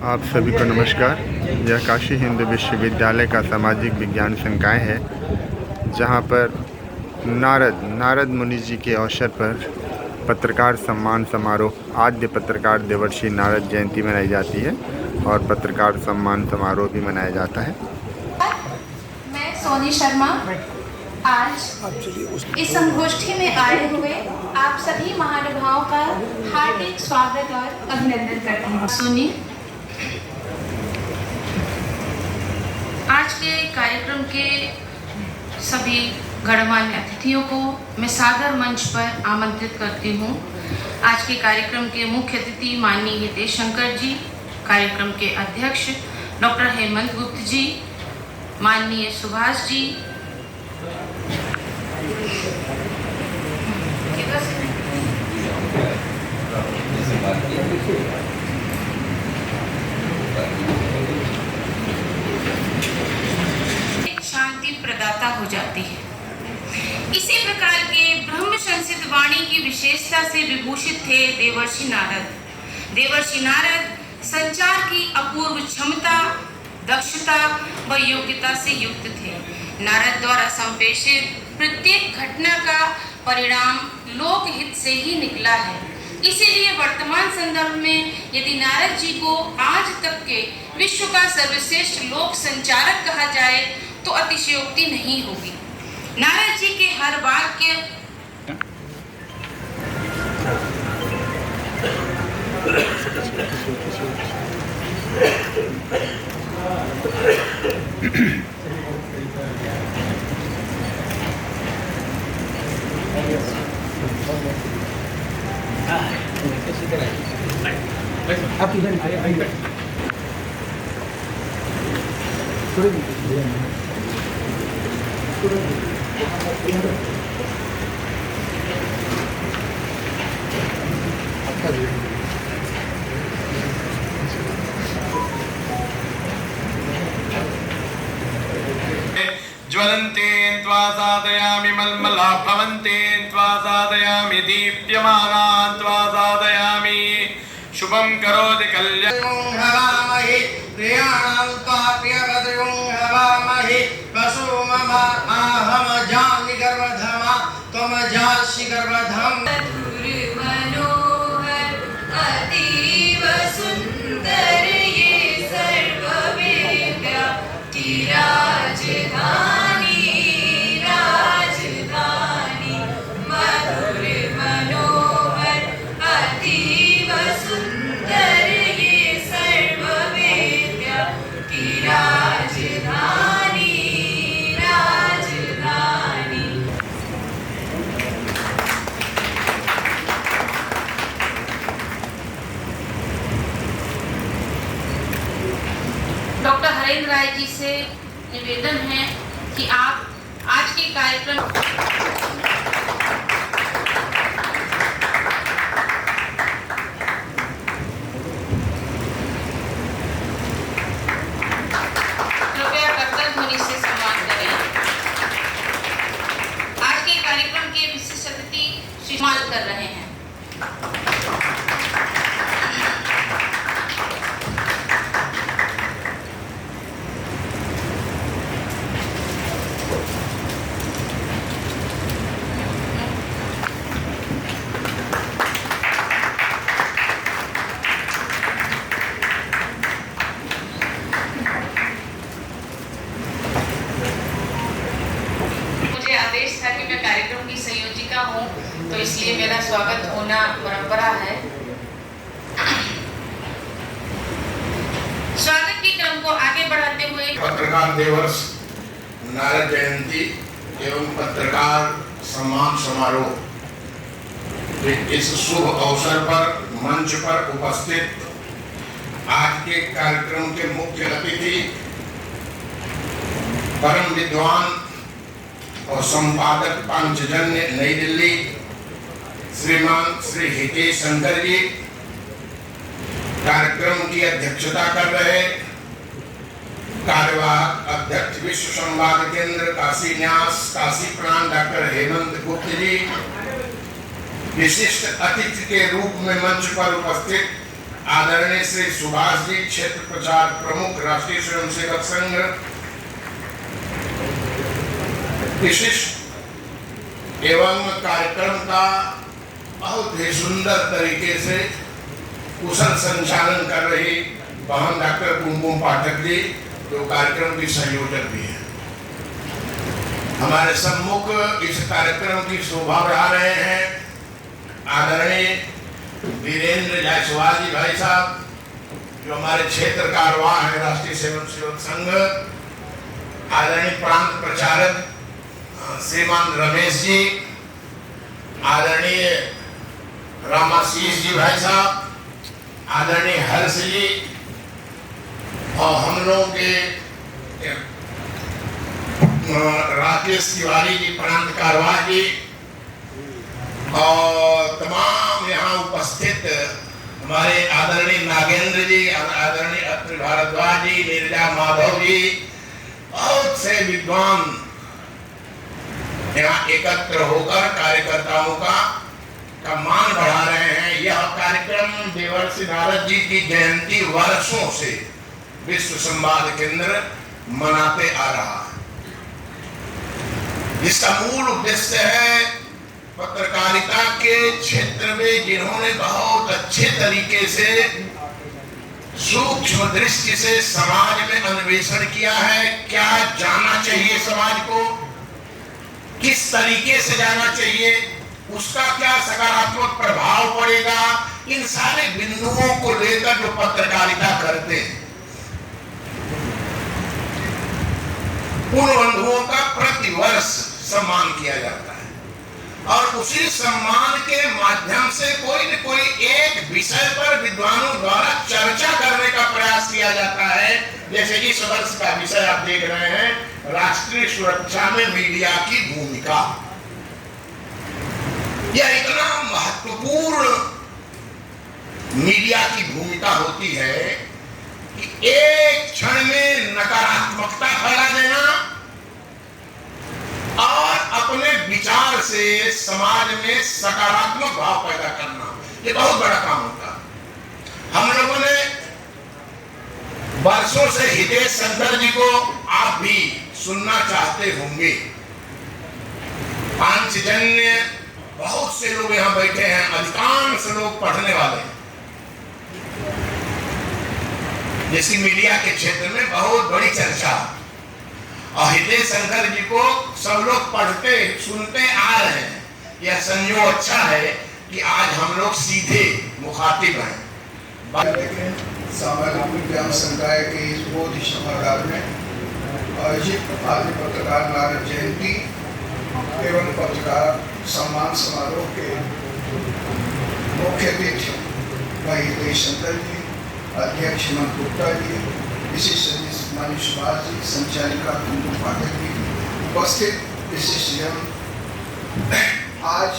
आप सभी को नमस्कार। यह काशी हिंदू विश्वविद्यालय का सामाजिक विज्ञान संकाय है, जहां पर नारद मुनि जी के अवसर पर पत्रकार सम्मान समारोह, आद्य पत्रकार देवर्षि नारद जयंती मनाई जाती है और पत्रकार सम्मान समारोह भी मनाया जाता है। मैं सोनी शर्मा आज इस संगोष्ठी में आए हुए आप सभी महानुभावों का हार्दिक स्वागत और अभिनंदन करती हूँ। सोनी, आज के कार्यक्रम के सभी गणमान्य अतिथियों को मैं सादर मंच पर आमंत्रित करती हूँ। आज के कार्यक्रम के मुख्य अतिथि माननीय हितेश शंकर जी, कार्यक्रम के अध्यक्ष डॉक्टर हेमंत गुप्त जी, माननीय सुभाष जी, शांति प्रदाता हो जाती है। इसी प्रकार के ब्रह्म संसिद्ध वाणी की विशेषता से विभूषित थे देवर्षि नारद। देवर्षि नारद संचार की अपूर्व क्षमता, दक्षता व योग्यता से युक्त थे। नारद द्वारा संप्रेषित प्रत्येक घटना का परिणाम लोकहित से ही निकला है। इसीलिए वर्तमान संदर्भ में यदि नारद जी को आज तक के विश्व का सर्वश्रेष्ठ लोक संचारक कहा जाए तो अतिशयोक्ति नहीं होगी। नारद जी के हर वाक्य आप इधर आइए। ज्वलन्ते त्वा साधयामि मल्मला भवन्ते त्वा साधयामि दीप्यमाना त्वा साधयामि शुभं करोति कल्याणं हवामहे प्रियाणां त्वाप्यभद्रं हवामहे वसो मम आहम जामि गर्भधमा त्वम जासि गर्भधम्। मनोहर अतीव सुंदर ये सर्ववेद्या की राजधानी मधुर मनोहर अतीव सुंदर ये सर्ववेद्या की राजधानी। डॉक्टर हरेंद्र राय जी से निवेदन है कि आप आज के कार्यक्रम कृपया कर्तव्य ध्वनि से सम्मान करें। आज के कार्यक्रम के विशिष्ट अतिथि सम्मान कर रहे हैं। आदेश था कि मैं कार्यक्रम की संयोजिका हूं, तो इसलिए मेरा स्वागत होना परंपरा है। स्वागत के क्रम को आगे बढ़ाते हुए पत्रकार दिवस, नारद जयंती एवं पत्रकार सम्मान समारोह, इस शुभ अवसर पर मंच पर उपस्थित आज के कार्यक्रम के मुख्य अतिथि परम विद्वान और संपादक पांचजन्य नई दिल्ली श्रीमान श्री हितेश शंकर जी, कार्यक्रम की अध्यक्षता कर रहे कार्यवाहक अध्यक्ष विश्व संवाद केंद्र काशी न्यास काशी प्राण डॉक्टर हेमंत गुप्त जी, विशिष्ट अतिथि के रूप में मंच पर उपस्थित आदरणीय श्री सुभाष जी, क्षेत्र प्रचार प्रमुख, राष्ट्रीय स्वयंसेवक संघ, विशिष्ट एवं कार्यक्रम का बहुत ही सुंदर तरीके से कुशल संचालन कर रही बहन डॉक्टर कुमकुम पाठक जी, जो कार्यक्रम की संयोजक भी है। हमारे सम्मुख इस कार्यक्रम की शोभा बढ़ा रहे हैं आदरणीय वीरेंद्र जायसवाल जी भाई साहब, जो हमारे क्षेत्र का अरवा है राष्ट्रीय स्वयंसेवक संघ। आदरणीय प्रांत प्रचारक श्रीमान रमेश जी, आदरणीय रामाशीष जी भाई साहब, आदरणीय हर्ष जी, और हम लोगों के राकेश तिवारी जी, प्रांत कारवां जी, और तमाम यहाँ उपस्थित हमारे आदरणीय नागेंद्र जी, आदरणीय अत्रि भारद्वाज जी, नीरजा माधव जी, बहुत से विद्वान यहाँ एकत्र होकर कार्यकर्ताओं का मान बढ़ा रहे हैं। यह कार्यक्रम देवर्षि नारद जी की जयंती वर्षों से विश्व संवाद केंद्र मनाते आ रहा है। इसका मूल उद्देश्य है पत्रकारिता के क्षेत्र में जिन्होंने बहुत अच्छे तरीके से सूक्ष्म दृष्टि से समाज में अन्वेषण किया है, क्या जाना चाहिए समाज को, किस तरीके से जाना चाहिए, उसका क्या सकारात्मक प्रभाव पड़ेगा, इन सारे बिंदुओं को लेकर जो पत्रकारिता करते हैं, उन बंधुओं का प्रतिवर्ष सम्मान किया जाता है। और उसी सम्मान के माध्यम से कोई न कोई एक विषय पर विद्वानों द्वारा चर्चा करने का प्रयास किया जाता है। जैसे इस वर्ष का विषय आप देख रहे हैं, राष्ट्रीय सुरक्षा में मीडिया की भूमिका। यह इतना महत्वपूर्ण मीडिया की भूमिका होती है कि एक क्षण में नकारात्मकता फैला देना और अपने विचार से समाज में सकारात्मक भाव पैदा करना, ये बहुत बड़ा काम होता है। हम लोगों ने वर्षों से हितेश शंकर जी को आप भी सुनना चाहते होंगे। पांचजन्य बहुत से लोग यहाँ बैठे हैं, अधिकांश लोग पढ़ने वाले हैं, जिसकी मीडिया के क्षेत्र में बहुत बड़ी चर्चा। और हितेश शंकर जी को सब लोग पढ़ते सुनते आ रहे हैं। यह संयोग अच्छा है कि आज हम लोग सीधे मुखातिब हैं। सामाजिक विज्ञान संकाय के इस बोधि सभागार में आयोजित आदि पत्रकार नारद जयंती एवं पत्रकार सम्मान समारोह के मुख्य अतिथि भाई हितेश शंकर जी, अध्यक्ष हेमंत गुप्ता जी, विशिष्ट माननीय सुभाष जी, संचालिका कुमकुम पाठक जी, उपस्थित विशिष्टजन। आज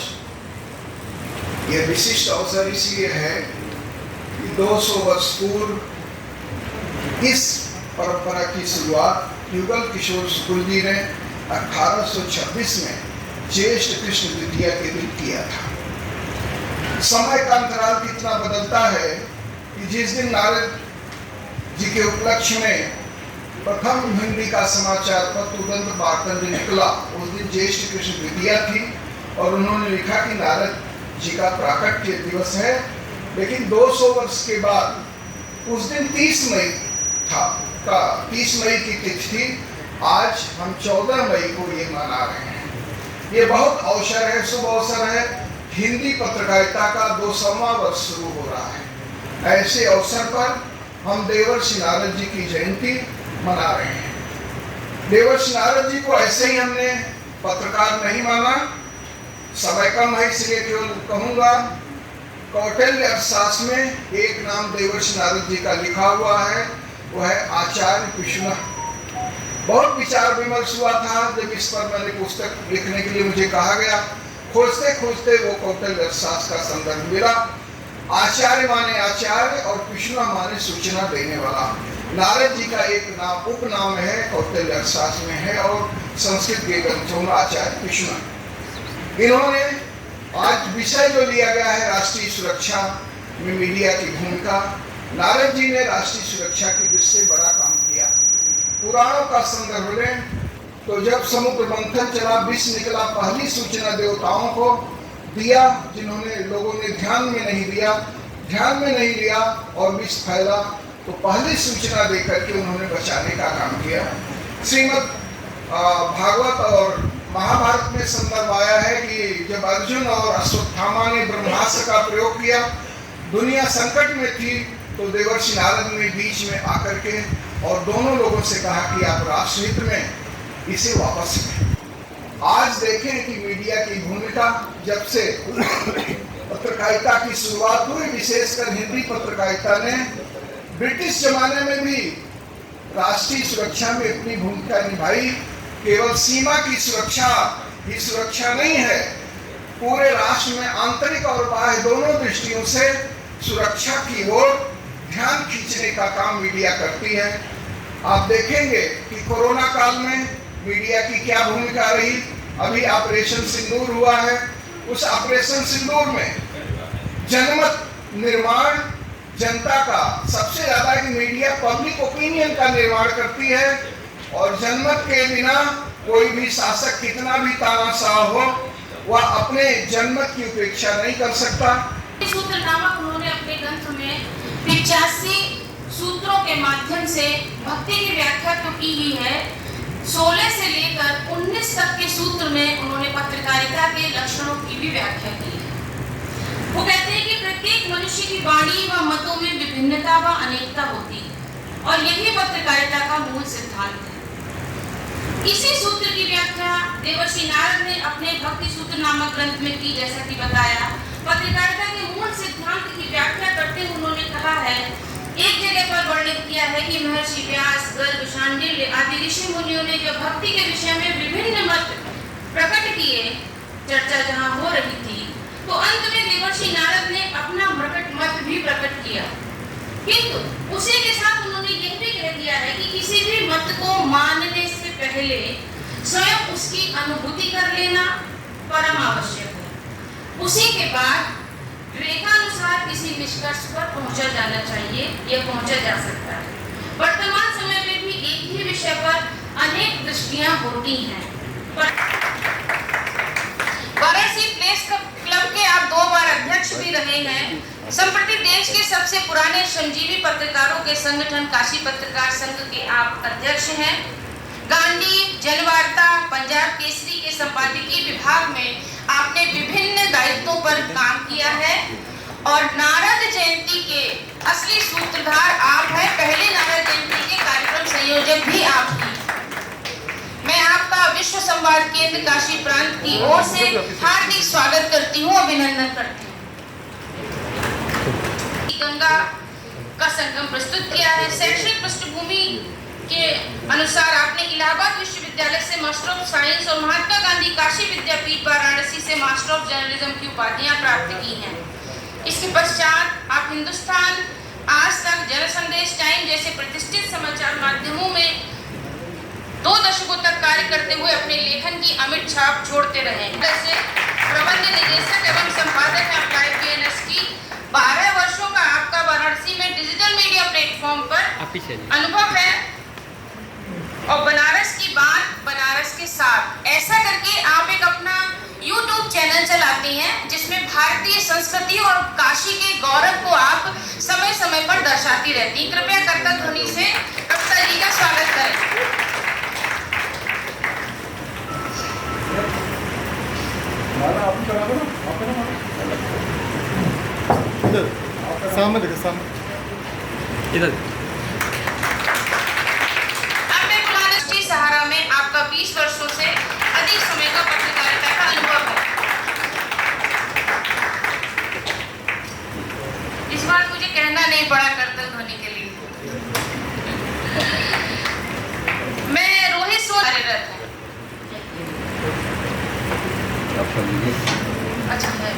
यह विशिष्ट अवसर इसलिए है कि 200 वर्ष पूर्व इस परंपरा की शुरुआत युगल किशोर शुक्ल जी ने 1826 में ज्येष्ठ कृष्ण द्वितीया के दिन किया था। समय का अंतराल कितना बदलता है कि जिस दिन नारद जी के उपलक्ष्य में प्रथम हिंदी का समाचार पत्र उदंत मार्तंड निकला, उस दिन ज्येष्ठ कृष्ण द्वितीया थी और उन्होंने लिखा कि नारद जी का प्राकट्य दिवस है। लेकिन 200 वर्ष के बाद उस दिन 30 मई था, 30 मई की तिथि थी। आज हम 14 मई को ये मना रहे हैं। ये बहुत अवसर है, शुभ अवसर है। हिंदी पत्रकारिता का 200वां वर्ष शुरू हो रहा है। ऐसे अवसर पर हम देवर्षि नारद जी की जयंती मना रहे हैं। देवर्षि नारद जी को ऐसे ही हमने पत्रकार नहीं माना, समय कम है इसलिए केवल कहूँगा, कौटिल्य अर्थशास्त्र में एक नाम देवर्षि नारद जी का लिखा हुआ है, वह है आचार्य विष्णु। बहुत विचार विमर्श हुआ था जब इस पर मैंने पुस्तक लिखने के लिए मुझे कहा गया। खोजते खोजते वो कौटिल्य अर्थशास्त्र का संदर्भ मिला। आचार्य माने आचार्य और विष्णु माने सूचना देने वाला। नारद जी का एक नाम उपनाम है, कौटिल्य अर्थशास्त्र में है और संस्कृत के ग्रंथों में आचार्य विष्णु। इन्होंने आज विषय जो लिया गया है राष्ट्रीय सुरक्षा, में मीडिया की भूमिका। नारद जी ने राष्ट्रीय सुरक्षा की दृष्टि से बड़ा काम किया। पुराणों का संदर्भ लें तो जब समुद्र मंथन चला, विष निकला, पहली सूचना देवताओं को दिया, जिन्होंने लोगों ने ध्यान में नहीं लिया और विष फैला, तो पहली सूचना देकर के उन्होंने बचाने का काम किया। श्रीमद् भागवत और महाभारत में संदर्भ आया है कि जब अर्जुन और अश्वत्थामा ने ब्रह्मास्त्र का प्रयोग किया, दुनिया संकट में थी, तो देवर्षि नारद ने बीच में आकर के और दोनों लोगों से कहा कि आप राष्ट्रहित में इसे वापस लें। आज देखें कि मीडिया की भूमिका जब से पत्रकारिता की शुरुआत हुई, विशेषकर हिंदी पत्रकारिता ने ब्रिटिश जमाने में भी राष्ट्रीय सुरक्षा में अपनी भूमिका निभाई। केवल सीमा की सुरक्षा ही सुरक्षा नहीं है, पूरे राष्ट्र में आंतरिक और बाह्य दोनों दृष्टियों से सुरक्षा की ओर ध्यान खींचने का काम मीडिया करती है। आप देखेंगे कि कोरोना काल में मीडिया की क्या भूमिका रही। अभी ऑपरेशन सिंदूर हुआ है, उस ऑपरेशन सिंदूर में जनमत निर्माण, जनता का सबसे ज्यादा कि मीडिया पब्लिक ओपिनियन का निर्माण करती है, और जनमत के बिना कोई भी शासक कितना भी तानाशाह हो, वह अपने जनमत की उपेक्षा नहीं कर सकता। सूत्र नामक उन्होंने अपने ग्रंथ में 85 सूत्रों के माध्यम से भक्ति की व्याख्या तो की ही है। 16 से लेकर 19 तक के सूत्र में उन्होंने पत्रकारिता के लक्षणों की भी व्याख्या की है। वो कहते हैं कि प्रत्येक मनुष्य की वाणी व मतों में विभिन्नता व अनेकता होती है, और यही पत्रकारिता का मूल सिद्धांत है। इसी सूत्र की व्याख्या देवर्षि नारद ने अपने भक्ति सूत्र नामक ग्रंथ में की। जैसा कि बताया, पत्रकारिता के मूल सिद्धांत की व्याख्या करते हुए उन्होंने कहा है, एक जगह पर वर्णित किया है कि महर्षि व्यास, गर्ग, शांडिल्य आदि ऋषि मुनियों ने जब भक्ति के विषय में विभिन्न मत प्रकट किए, चर्चा जहाँ हो रही थी, तो अंत में देवर्षि नारद ने अपना मत भी प्रकट किया। किंतु उसी के साथ उन्होंने यह भी कह दिया है कि किसी भी मत को मानने से पहले स्वयं उसकी अनुभूति कर लेना परम आवश्यक है। उसी के बाद विवेकानुसार किसी निष्कर्ष पर पहुंचा जाना चाहिए या पहुंचा जा सकता है। वर्तमान समय में भी एक ही विषय पर अनेक दृष्टियां होती हैं। वाराणसी प्रेस क्लब के आप 2 बार अध्यक्ष भी रहे हैं। संप्रति देश के सबसे पुराने श्रमजीवी पत्रकारों के संगठन काशी पत्रकार संघ के आप अध्यक्ष हैं। गांधी, जनवार्ता, पंजाब केसरी के संपादकीय विभाग में आपने विभिन्न दायित्वों पर काम किया है, और नारद जयंती के असली सूत्रधार आप हैं। पहले नारद जयंती के कार्यक्रम संयोजक भी आप हैं। मैं आपका विश्व संवाद केंद्र काशी प्रांत की ओर से हार्दिक स्वागत करती हूँ, अभिनंदन करती हूँ। गंगा का संगम प्रस्तुत किया है। शैक्षणिक पृष्ठभूमि के अनुसार आपने इलाहाबाद विश्वविद्यालय से मास्टर ऑफ साइंस और महात्मा गांधी काशी विद्यापीठ वाराणसी से मास्टर ऑफ जर्नलिज्म की उपाधियां प्राप्त की हैं। इसके पश्चात आप हिंदुस्तान, आज तक, जनसंदेश टाइम जैसे प्रतिष्ठित समाचार माध्यमों में 2 दशकों तक कार्य करते हुए अपने लेखन की अमिट छाप छोड़ते रहे। जैसे प्रबंध निदेशक एवं संपादक हैं अप्लाई PNS की। 12 वर्षों का आपका वाराणसी में डिजिटल मीडिया प्लेटफॉर्म पर अनुभव है, और बनारस की बात बनारस के साथ ऐसा करके आप एक अपना YouTube चैनल चलाती हैं, जिसमें भारतीय संस्कृति और काशी के गौरव को आप समय समय पर दर्शाती रहती। कृपया कर्तव्य ध्वनि से कविता जी का स्वागत करें। सामने देखो, सामने इधर। सहारा में आपका 20 वर्षों से अधिक समय का पत्रकारिता का अनुभव है। इस बार मुझे कहना नहीं पड़ा कर्तव्य ध्वनि के लिए। मैं रोहित सोन कार्यरत हूँ। अच्छा है,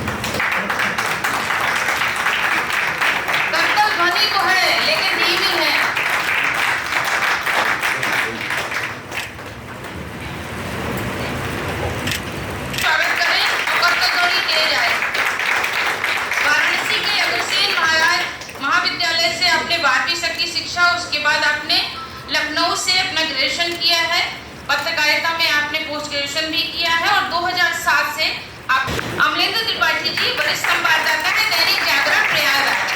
कर्तव्य ध्वनि तो है लेकिन धीमी है। वाराणसी के अग्रसेन उसके बाद आपने लखनऊ से अपना ग्रेजुएशन किया है, पत्रकारिता में आपने पोस्ट ग्रेजुएशन भी किया है और 2007 से आप अमलेंद्र त्रिपाठी जी वरिष्ठ संवाददाता है दैनिक जागरण प्रयागराज।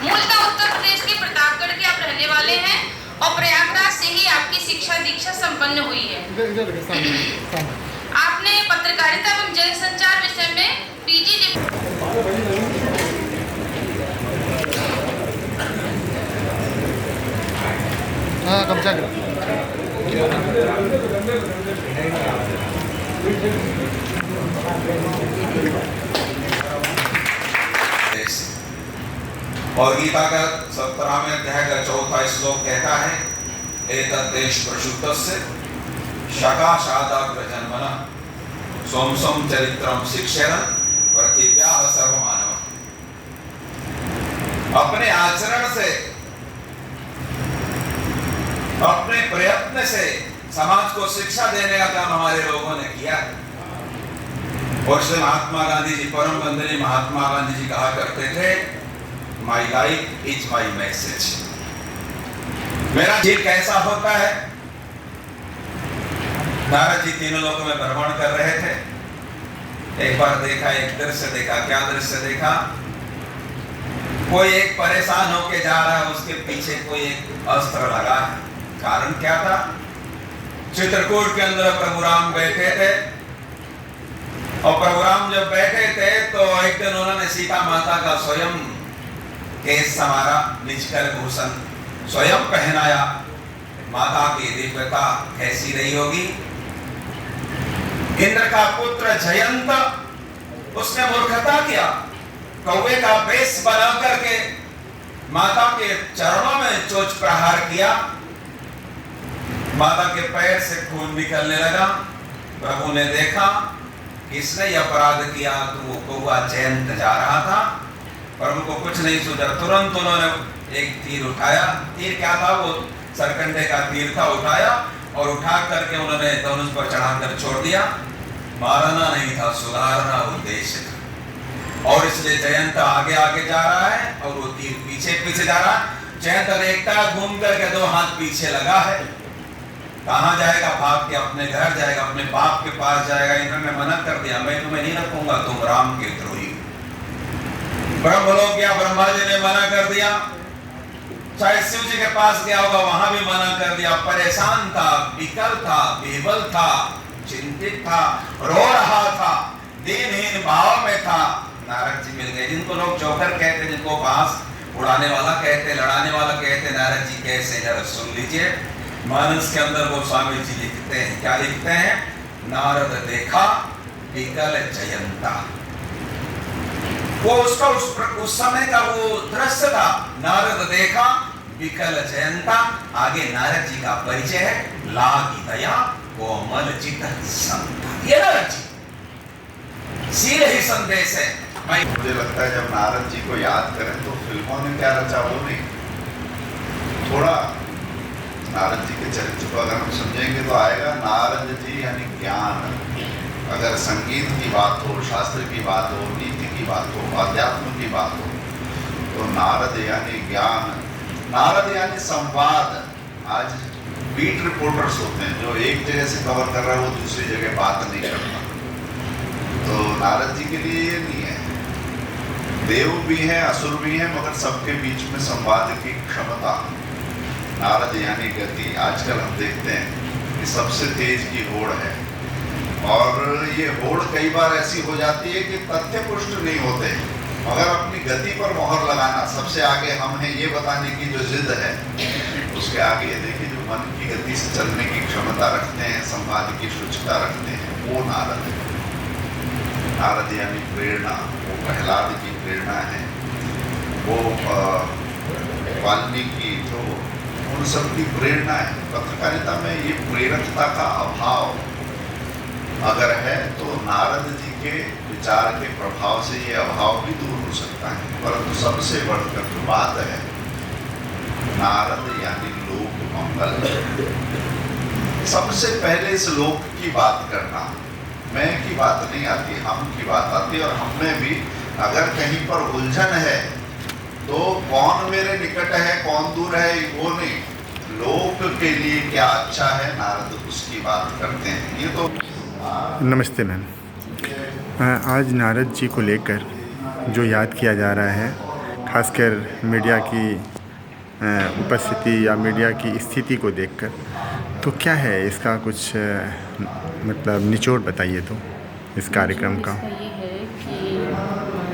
मूलतः उत्तर प्रदेश के प्रतापगढ़ के आप रहने वाले हैं और प्रयागराज से ही आपकी शिक्षा दीक्षा संपन्न हुई है। आपने पत्रकारिता एवं जनसंचार विषय में पीजी और गीता का 17वें अध्याय का 4था श्लोक कहता है, एतद् देश प्रशुद्धस्य शकाशादाग्र जन्मनः सोमसम चरित्रम शिक्षण पृथिव्याः सर्वमानवः। अपने आचरण से, अपने प्रयत्न से समाज को शिक्षा देने का काम हमारे लोगों ने किया है। और श्री महात्मा गांधी जी, परम वंदनीय महात्मा गांधी जी कहा करते थे, my life is my message. मेरा जीवन कैसा होता है? नारद जी तीनों लोगों में भ्रमण कर रहे थे। एक बार देखा, एक दृश्य देखा। क्या दृश्य देखा? कोई एक परेशान होके जा रहा है, उसके पीछे कोई एक अस्त्र लगा है। कारण क्या था? चित्रकूट के अंदर प्रभु राम बैठे थे और प्रभु राम जब बैठे थे तो एक दिन उन्होंने सीता माता का स्वयं केस संवारा, निजकर भूषण स्वयं पहनाया। माता की दिव्यता कैसी रही होगी। इंद्र का पुत्र जयंत, उसने मूर्खता किया, कौवे का वेश बना करके माता के चरणों में चोच प्रहार किया। माता के पैर से खून निकलने लगा। प्रभु ने देखा किसने यह अपराध किया, तो वो कौवा जयंत जा रहा था। प्रभु को कुछ नहीं सूझा। तुरंत उन्होंने एक तीर उठाया। तीर क्या था? वो सरकंडे का तीर था। उठाया और उठा करके उन्होंने धनुष पर चढ़ाकर छोड़ दिया। मारना नहीं था, सुधारना उद्देश्य था। और इसलिए जयंत आगे आगे जा रहा है और वो तीर पीछे पीछे जा रहा है। जयंत देखता घूम करके 2 हाथ पीछे लगा है। कहाँ जाएगा? भाग के अपने घर जाएगा, अपने बाप के पास जाएगा। इन्होंने मना कर दिया, मैं तुम्हें नहीं रखूंगा, तुम राम के द्रोही। ब्रह्मलोक गया, ब्रह्मा जी ने मना कर दिया। चाहे शिव जी के पास गया होगा, वहां भी मना कर दिया। परेशान था, विकल था, बेबल था, चिंतित था, रो रहा था, दीनहीन भाव में था। नारद जी मिल गए, जिनको लोग जोकर कहते, जिनको बांस उड़ाने वाला कहते, लड़ाने वाला कहते। नारद जी कैसे, जरा सुन लीजिए। मानस के अंदर वो स्वामी जी लिखते हैं, क्या लिखते हैं? नारद देखा विकल जयंता। वो उसका उस समय का वो दृश्य था। नारद देखा विकल जयंता। आगे नारद जी का परिचय है, लागी दया कोमल चित संता। ये नारद जी सीधे ही संदेश है। मुझे लगता है जब नारद जी को याद करें तो फिल्मों ने क्या रचा वो नहीं, थोड़ा नारद जी के चरित्र को अगर हम समझेंगे तो आएगा नारद जी यानी ज्ञान। अगर संगीत की बात हो, शास्त्र की बात हो, नीति की बात हो, अध्यात्म की बात हो, तो नारद यानी ज्ञान, नारद यानी संवाद। आज बीट रिपोर्टर्स होते हैं जो एक जगह से कवर कर रहा है, वो दूसरी जगह बात नहीं करता। तो नारद जी के लिए ये नहीं है। देव भी हैं, असुर भी हैं, मगर सबके बीच में संवाद की क्षमता। नारद यानी गति। आजकल हम देखते हैं कि सबसे तेज की होड़ है और ये होड़ कई बार ऐसी हो जाती है कि तथ्य पुष्ट नहीं होते, मगर अपनी गति पर मोहर लगाना, सबसे आगे हम हैं ये बताने की जो जिद है, उसके आगे ये देखिए जो मन की गति से चलने की क्षमता रखते हैं, संवाद की शुचिता रखते हैं, वो नारद है। नारद यानी प्रेरणा। वो प्रहलाद की प्रेरणा है, वो वाल्मीकि जो उन सब की प्रेरणा है। पत्रकारिता में ये प्रेरकता का अभाव अगर है तो नारद जी के विचार के प्रभाव से ये अभाव भी दूर हो सकता है। परंतु सबसे बढ़कर जो बात है, नारद यानी लोक मंगल। सबसे पहले इस लोक की बात करना, मैं की बात नहीं आती, हम की बात आती है। और हम में भी अगर कहीं पर उलझन है तो कौन मेरे निकट है कौन दूर है वो नहीं, लोक के लिए क्या अच्छा है नारद उसकी बात करते हैं। ये तो नमस्ते मैम। आज नारद जी को लेकर जो याद किया जा रहा है, खासकर मीडिया की उपस्थिति या मीडिया की स्थिति को देखकर, तो क्या है इसका कुछ मतलब निचोड़ बताइए तो इस कार्यक्रम का। इसका ये है कि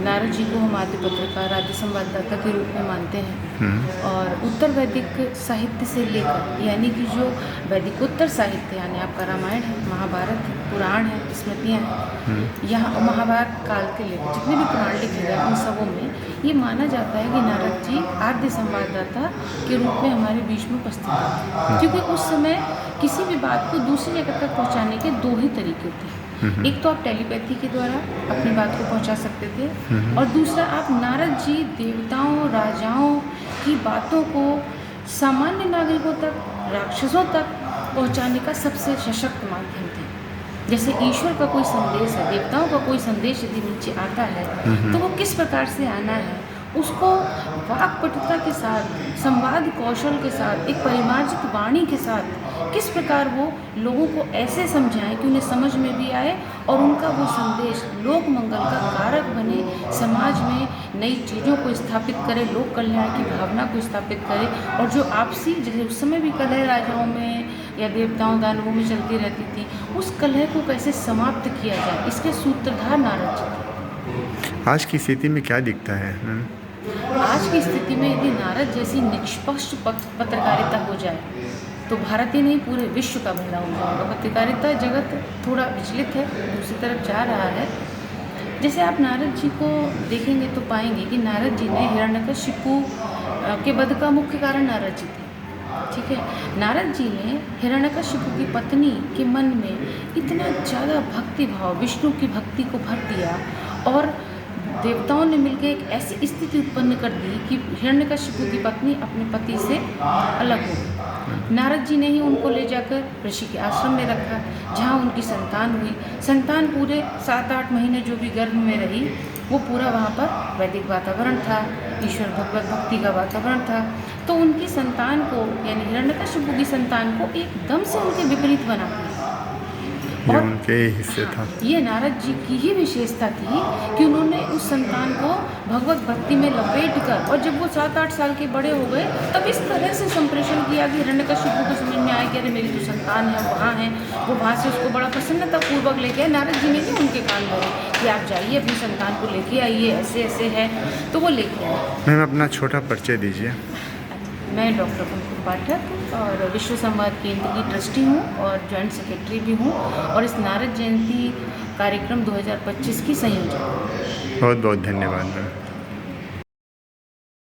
नारद जी को हम आदि पत्रकार, आदि संवाददाता के रूप में मानते हैं और उत्तर वैदिक साहित्य से लेकर, यानी कि जो वैदिकोत्तर साहित्य यानी आपका रामायण है, महाभारत है, पुराण है, स्मृतियाँ हैं, यहाँ महाभारत काल के लेकर जितने भी पुराण लिखे गए उन सबों में ये माना जाता है कि नारद जी आद्य संवाददाता के रूप में हमारे बीच में उपस्थित हैं। क्योंकि उस समय किसी भी बात को दूसरी जगह तक पहुँचाने के दो ही तरीके होते हैं। एक तो आप टेलीपैथी के द्वारा अपनी बात को पहुंचा सकते थे और दूसरा आप नारद जी देवताओं राजाओं की बातों को सामान्य नागरिकों तक, राक्षसों तक पहुंचाने का सबसे सशक्त माध्यम थे। जैसे ईश्वर का कोई संदेश है, देवताओं का कोई संदेश यदि नीचे आता है तो वो किस प्रकार से आना है, उसको वाक्पटुता के साथ, संवाद कौशल के साथ, एक परिमार्जित वाणी के साथ किस प्रकार वो लोगों को ऐसे समझाएं कि उन्हें समझ में भी आए और उनका वो संदेश लोक मंगल का कारक बने, समाज में नई चीज़ों को स्थापित करे, लोक कल्याण की भावना को स्थापित करे। और जो आपसी, जैसे उस समय भी कलह राजाओं में या देवताओं दानवों में चलती रहती थी, उस कलह को कैसे समाप्त किया जाए, इसके सूत्रधार नारद जी थे। आज की स्थिति में क्या दिखता है? आज की स्थिति में यदि नारद जैसी निष्पक्ष पत्रकारिता हो जाए तो भारत ही नहीं पूरे विश्व का भला हो जाएगा। पत्रकारिता जगत थोड़ा विचलित है, दूसरी तरफ जा रहा है। जैसे आप नारद जी को देखेंगे तो पाएंगे कि नारद जी ने हिरण्यकशिपु के वध का मुख्य कारण नारद जी थे। ठीक है, नारद जी ने हिरण्यकशिपु की पत्नी के मन में इतना ज़्यादा भक्ति भाव, विष्णु की भक्ति को भर दिया और देवताओं ने मिलकर एक ऐसी स्थिति उत्पन्न कर दी कि हिरण्यकशिपु की पत्नी अपने पति से अलग हो गई। नारद जी ने ही उनको ले जाकर ऋषि के आश्रम में रखा, जहाँ उनकी संतान हुई। संतान पूरे 7-8 महीने जो भी गर्भ में रही, वो पूरा वहाँ पर वैदिक वातावरण था, ईश्वर भगवत भक्ति का वातावरण था। तो उनकी संतान को, यानी हिरण्यकशिपु की संतान को एकदम से उनके विपरीत बना दिया। ये उनके हिस्से था। ये नारद जी की ही विशेषता थी कि उन्होंने उस संतान को भगवत भक्ति में लपेट कर, और जब वो 7-8 साल के बड़े हो गए तब इस तरह से संप्रेषण किया कि हिरण्यकशिपु को समझ में आया कि अरे मेरी जो संतान है वहाँ है, वो वहाँ से उसको बड़ा प्रसन्नतापूर्वक लेके आए। नारद जी ने भी उनके कान भरे कि आप जाइए अपनी संतान को लेके आइए, ऐसे ऐसे है, तो वो लेके आए। मैम अपना छोटा परिचय दीजिए। मैं डॉक्टर कुमकुम पाठक और विश्व संवाद केंद्र की ट्रस्टी हूँ और जॉइंट सेक्रेटरी भी हूँ और इस नारद जयंती कार्यक्रम 2025 की संयोजक। बहुत बहुत धन्यवाद मैम।